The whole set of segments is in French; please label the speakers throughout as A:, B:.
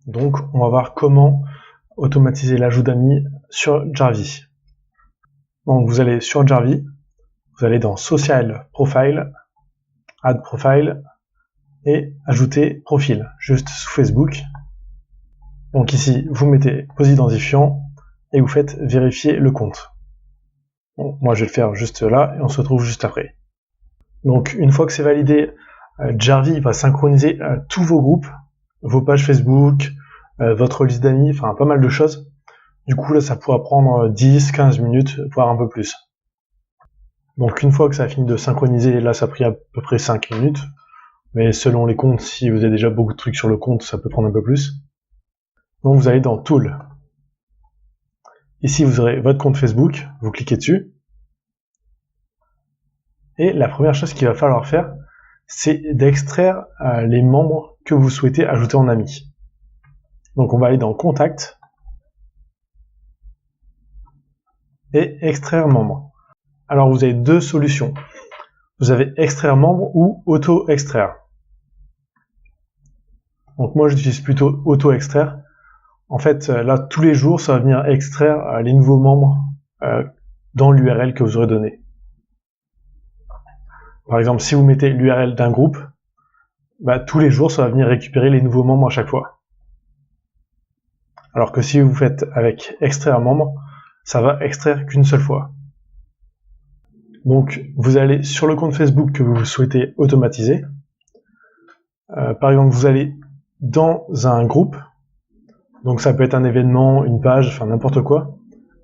A: Donc on va voir comment automatiser l'ajout d'amis sur Jarvee. Donc vous allez sur Jarvee, vous allez dans Social Profile, Add Profile et Ajouter profil, juste sous Facebook. Donc ici, vous mettez vos identifiants et vous faites vérifier le compte. Bon, moi je vais le faire juste là et on se retrouve juste après. Donc une fois que c'est validé, Jarvee va synchroniser tous vos groupes, vos pages Facebook, votre liste d'amis, enfin pas mal de choses. Du coup là ça pourra prendre 10-15 minutes, voire un peu plus. Donc une fois que ça a fini de synchroniser, là ça a pris à peu près 5 minutes. Mais selon les comptes, si vous avez déjà beaucoup de trucs sur le compte, ça peut prendre un peu plus. Donc vous allez dans Tool. Ici vous aurez votre compte Facebook, vous cliquez dessus. Et la première chose qu'il va falloir faire, c'est d'extraire les membres que vous souhaitez ajouter en ami. Donc on va aller dans Contact et Extraire membre. Alors vous avez deux solutions. Vous avez Extraire membre ou Auto-extraire. Donc moi j'utilise plutôt Auto-extraire. En fait là tous les jours ça va venir extraire les nouveaux membres dans l'URL que vous aurez donné. Par exemple si vous mettez l'URL d'un groupe, tous les jours ça va venir récupérer les nouveaux membres à chaque fois. Alors que si vous faites avec extraire membre, ça va extraire qu'une seule fois. Donc vous allez sur le compte Facebook que vous souhaitez automatiser. Par exemple vous allez dans un groupe, donc ça peut être un événement, une page, enfin n'importe quoi,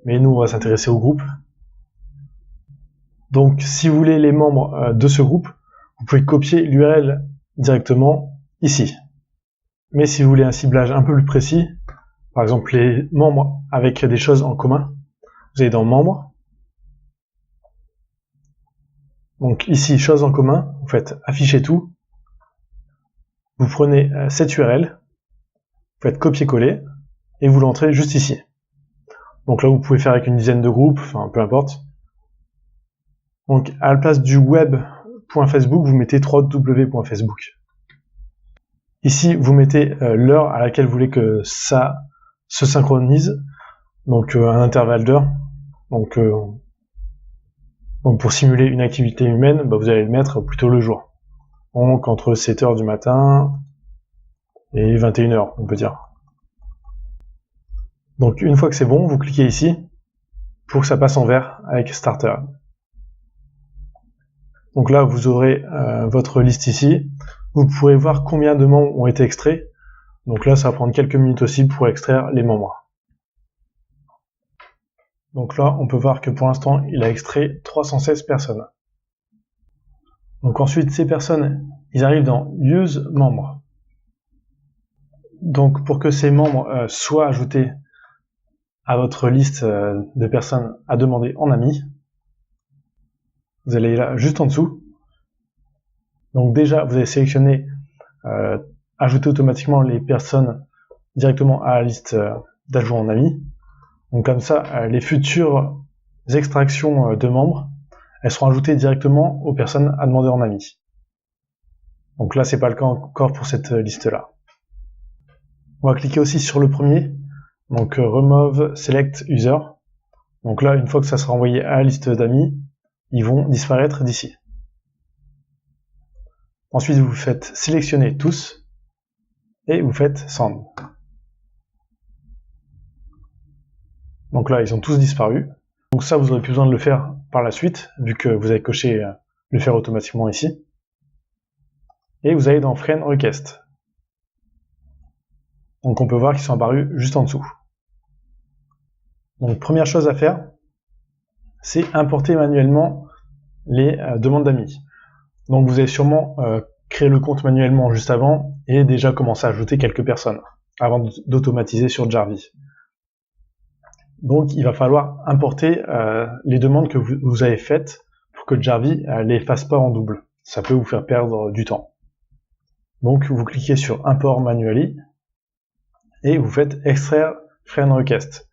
A: mais nous on va s'intéresser au groupe. Donc si vous voulez les membres de ce groupe, vous pouvez copier l'URL directement ici. Mais si vous voulez un ciblage un peu plus précis, par exemple les membres avec des choses en commun, vous allez dans membres. Donc ici, choses en commun, vous faites afficher tout. Vous prenez cette URL, vous faites copier-coller, et vous l'entrez juste ici. Donc là, vous pouvez faire avec une dizaine de groupes, enfin peu importe. Donc à la place du web.facebook, vous mettez www.facebook. Ici, vous mettez l'heure à laquelle vous voulez que ça se synchronise, donc un intervalle d'heure. Donc pour simuler une activité humaine, vous allez le mettre plutôt le jour. Donc entre 7h du matin et 21h, on peut dire. Donc une fois que c'est bon, vous cliquez ici pour que ça passe en vert avec Starter. Donc là, vous aurez votre liste ici. Vous pourrez voir combien de membres ont été extraits. Donc là, ça va prendre quelques minutes aussi pour extraire les membres. Donc là, on peut voir que pour l'instant, il a extrait 316 personnes. Donc ensuite, ces personnes, ils arrivent dans Use membres. Donc pour que ces membres soient ajoutés à votre liste de personnes à demander en ami, vous allez là juste en dessous. Donc déjà, vous allez sélectionner ajouter automatiquement les personnes directement à la liste d'ajout en ami. Donc comme ça, les futures extractions de membres, elles seront ajoutées directement aux personnes à demander en ami. Donc là, c'est pas le cas encore pour cette liste-là. On va cliquer aussi sur le premier, donc Remove Select User. Donc là, une fois que ça sera envoyé à la liste d'amis, ils vont disparaître d'ici. Ensuite, vous faites sélectionner tous et vous faites Send. Donc là, ils ont tous disparu. Donc ça, vous n'aurez plus besoin de le faire par la suite, vu que vous avez coché le faire automatiquement ici. Et vous allez dans Friend Request. Donc on peut voir qu'ils sont apparus juste en dessous. Donc première chose à faire, c'est importer manuellement les demandes d'amis. Donc vous avez sûrement créé le compte manuellement juste avant et déjà commencé à ajouter quelques personnes avant d'automatiser sur Jarvee. Donc il va falloir importer les demandes que vous avez faites pour que Jarvee les fasse pas en double. Ça peut vous faire perdre du temps. Donc vous cliquez sur Import Manually et vous faites Extraire Friend Request.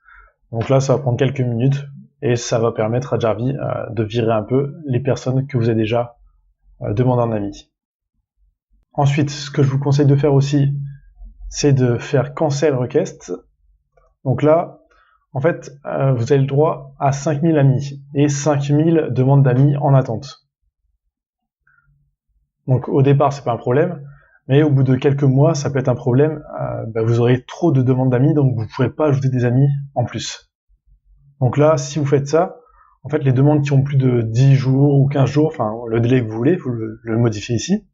A: Donc là ça va prendre quelques minutes et ça va permettre à Jarvee de virer un peu les personnes que vous avez déjà demandé en ami. Ensuite, ce que je vous conseille de faire aussi, c'est de faire cancel request. Donc là, en fait, vous avez le droit à 5000 amis et 5000 demandes d'amis en attente. Donc au départ, c'est pas un problème, mais au bout de quelques mois, ça peut être un problème. Vous aurez trop de demandes d'amis, donc vous ne pourrez pas ajouter des amis en plus. Donc là, si vous faites ça, en fait, les demandes qui ont plus de 10 jours ou 15 jours, enfin le délai que vous voulez, vous le modifiez ici.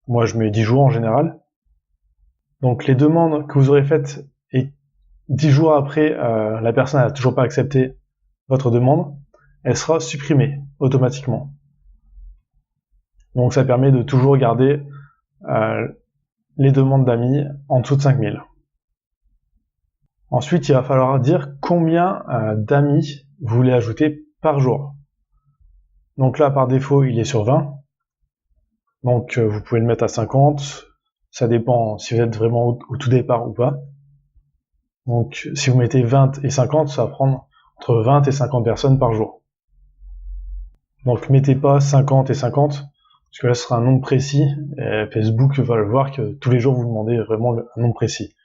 A: Moi, je mets 10 jours en général. Donc les demandes que vous aurez faites et 10 jours après, la personne n'a toujours pas accepté votre demande, elle sera supprimée automatiquement. Donc ça permet de toujours garder les demandes d'amis en dessous de 5000. Ensuite, il va falloir dire combien d'amis vous voulez ajouter par jour. Donc là, par défaut, il est sur 20. Donc vous pouvez le mettre à 50. Ça dépend si vous êtes vraiment au tout départ ou pas. Donc si vous mettez 20 et 50, ça va prendre entre 20 et 50 personnes par jour. Donc mettez pas 50 et 50, parce que là ce sera un nombre précis, et Facebook va le voir que tous les jours vous demandez vraiment un nombre précis.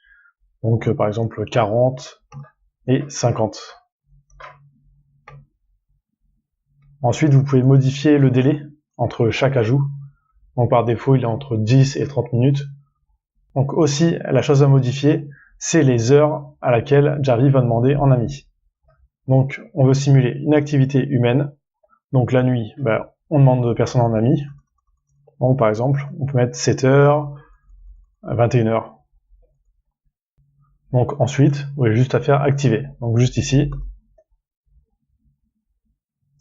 A: Donc par exemple 40 et 50. Ensuite vous pouvez modifier le délai entre chaque ajout. Donc par défaut il est entre 10 et 30 minutes. Donc aussi la chose à modifier, c'est les heures à laquelle Jarvis va demander en ami. Donc on veut simuler une activité humaine. Donc la nuit, on demande de personnes en ami. Donc par exemple, on peut mettre 7h, 21h. Donc ensuite, vous avez juste à faire activer. Donc juste ici.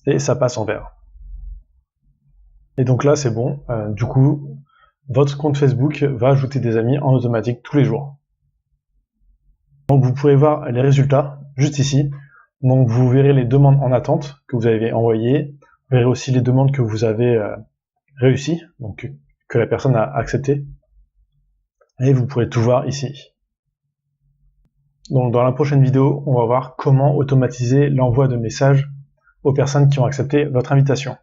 A: Et ça passe en vert. Et donc là c'est bon. Du coup, votre compte Facebook va ajouter des amis en automatique tous les jours. Donc vous pourrez voir les résultats juste ici. Donc vous verrez les demandes en attente que vous avez envoyées. Vous verrez aussi les demandes que vous avez réussi, donc que la personne a accepté. Et vous pourrez tout voir ici. Donc dans la prochaine vidéo, on va voir comment automatiser l'envoi de messages aux personnes qui ont accepté votre invitation.